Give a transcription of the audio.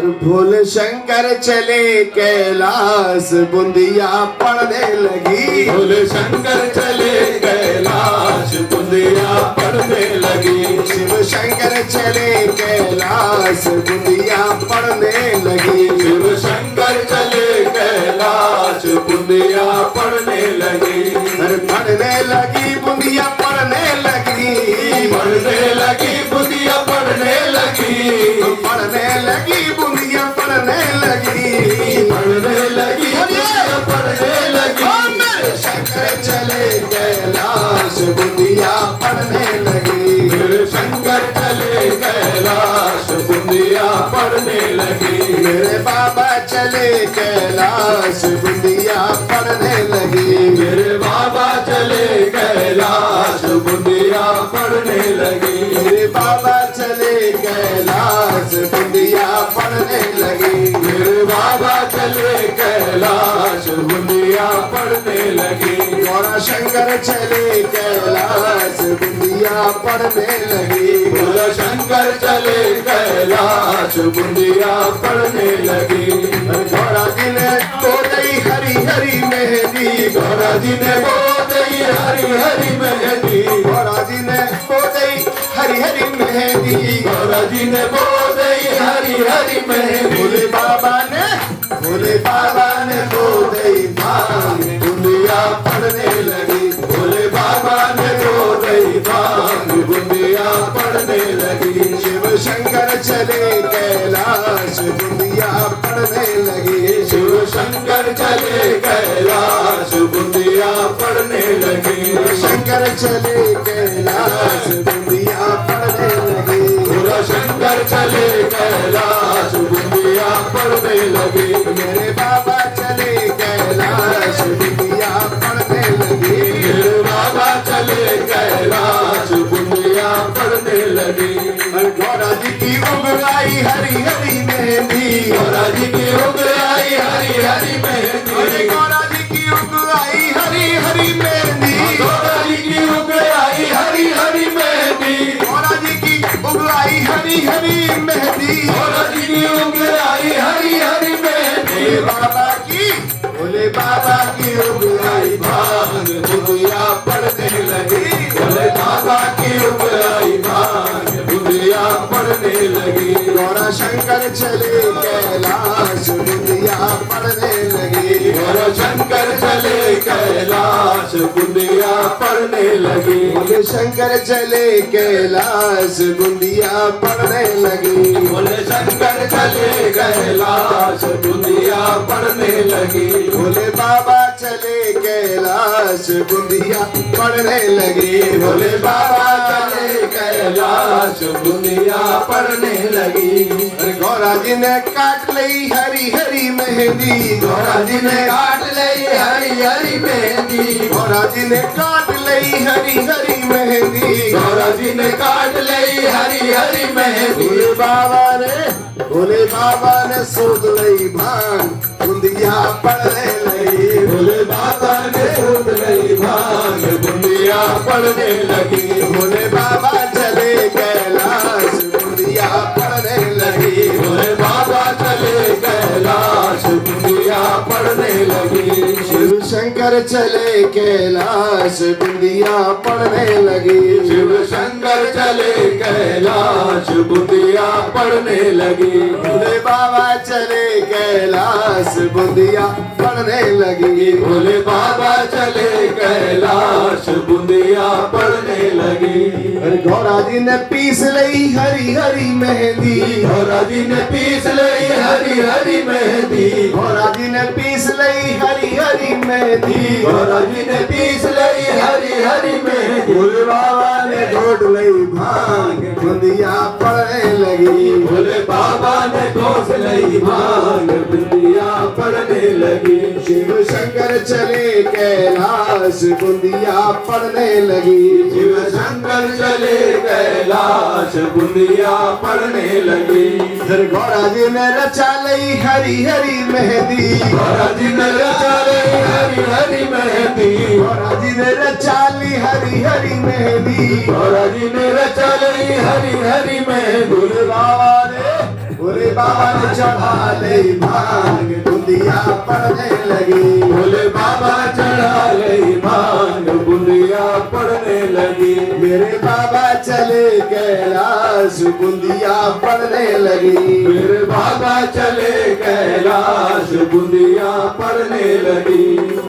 भोले शंकर चले कैलाश बुंदिया पड़ने लगी। भोले शंकर चले कैलाश बुंदिया पड़ने लगी। शिव शंकर चले कैलाश बुंदिया पड़ने लगी। शिव शंकर चले कैलाश बुंदिया पड़ने लगी। अरे पड़ने लगी बुंदिया पड़ने लगी। पड़ने लगी बुंदिया पड़ने लगी। पड़ने लगी बुंदिया पड़ने लगी। पड़ने लगी बुंदिया पड़ने लगी। शंकर चले कैलाश बुंदिया पड़ने लगी। मेरे शंकर चले कैलाश बुंदिया पड़ने लगी। मेरे बाबा चले कैलाश बुंदिया पड़ने लगी। मेरे बाबा चले कैलाश बुंदिया पड़ने लगी। मेरे बाबा चले कैलाश बुंदिया पड़ने लगी। मेरे बाबा चले कैलाश बुंदिया पड़ने लगी। गौरा शंकर चले कैलाश बुंदिया पड़ने लगी। भोला शंकर चले कैलाश बुंदिया पड़ने लगी। गौरा जी ने तो दई हरी हरी मेहंदी। गौरा जी ने वो दई हरी हरी मेहंदी। गौरा जी ने तो दई हरी हरी मेहंदी। गौरा जी ने वो दई हरी हरी मेहंदी। भोले बाबा ने वो दई भांग बुंदिया पड़ने लगी। भोले बाबा ने वो दई भांग बुंदिया पड़ने लगी। शिव शंकर चले कैलाश बुंदिया पड़ने लगी। शिव शंकर चले कैलाश बुंदिया पड़ने लगी। शंकर चले कैलाश बुंदिया पड़ने लगी। भोला शंकर चले कैलाश बुंदिया पड़ने लगी। मेरे बाबा चले कैलाश बुंदिया पड़ने लगी। मेरे बाबा चले कैलाश बुंदिया पड़ने लगी। गौरा जी की उगलाई हरी हरी मेहंदी। गौरा जी की उगलाई हरी हरी मेहंदी। गौरा जी की उगलाई हरी हरी मेहंदी। गौरा जी की उगलाई हरी हरी मेहंदी। गौरा जी की उगलाई हरी हरी मेहंदी। गौरा जी की उगलाई हरी हरी मेहंदी। भोले बाबा की उगलाई भांग बुंदिया पड़ने लगी। भोले बाबा की उगलाई भांग बुंदिया पड़ने लगी। गौरा शंकर चले कैलाश बुंदिया पड़ने लगी। गौरा शंकर चले कैलाश बुंदिया पड़ने लगी। भोले शंकर चले कैलाश बुंदिया पड़ने लगी। भोले शंकर चले कैलाश बुंदिया पड़ने लगी। भोले बाबा चले कैलाश बुंदिया पड़ने लगी। भोले बाबा चले कैलाश बुंदिया पड़ने लगी। गौरा जी ने काट ली हरी हरी मेहंदी। गौरा जी ने काट ली हरी हरी मेहंदी। गौरा जी ने काट ली हरी हरी मेहंदी। गौरा जी ने काट ली हरी हरी मेहंदी। भोले बाबा ने सूद लई भांग बुंदिया पड़ने लगी। भोले बाबा ने सूद लई भांग बुंदिया पड़ने लगी। भोले बाबा चले कैलाश बुंदिया पड़ने लगी। भोले बाबा चले कैलाश बुंदिया पड़ने लगी। शिव शंकर चले कैलाश बुंदिया पड़ने लगी। शिव शंकर चले कैलाश बुंदिया पड़ने लगी। भोले बाबा चले कैलाश बुंदिया पड़ने लगी। भोले बाबा चले कैलाश बुंदिया पड़ने लगी। गौरा जी ने पीस ली हरी हरी मेहंदी। गौरा जी ने पीस ली हरी हरी मेहंदी। गौरा जी ने पीस ली हरी हरी मेहंदी। गौरा जी ने पीस ली हरी हरी मेहंदी। भोले बाबा ने घोट ली भांग बुंदिया पड़ने लगी। भोले बाबा ने घोट ली भांग बुंदिया पड़ने लगी। शिव शंकर चले कैलाश बुंदिया पड़ने लगी। शिव शंकर चले कैलाश बुंदिया पड़ने लगी। गौरा जी ने रचा ली हरी हरी मेहंदी। गौरा जी ने रचा ली हरी हरी मेहंदी। गौरा जी ने रचा ली हरी हरी मेहंदी। गौरा जी ने रचा ली हरी हरी मेहंदी। भोले बाबा ने चढ़ा ले भांग बुंदिया पड़ने लगी। भोले बाबा चढ़ा ले भांग बुंदिया पड़ने लगी। मेरे बाबा चले कैलाश बुंदिया पड़ने लगी। मेरे बाबा चले कैलाश बुंदिया पड़ने लगी।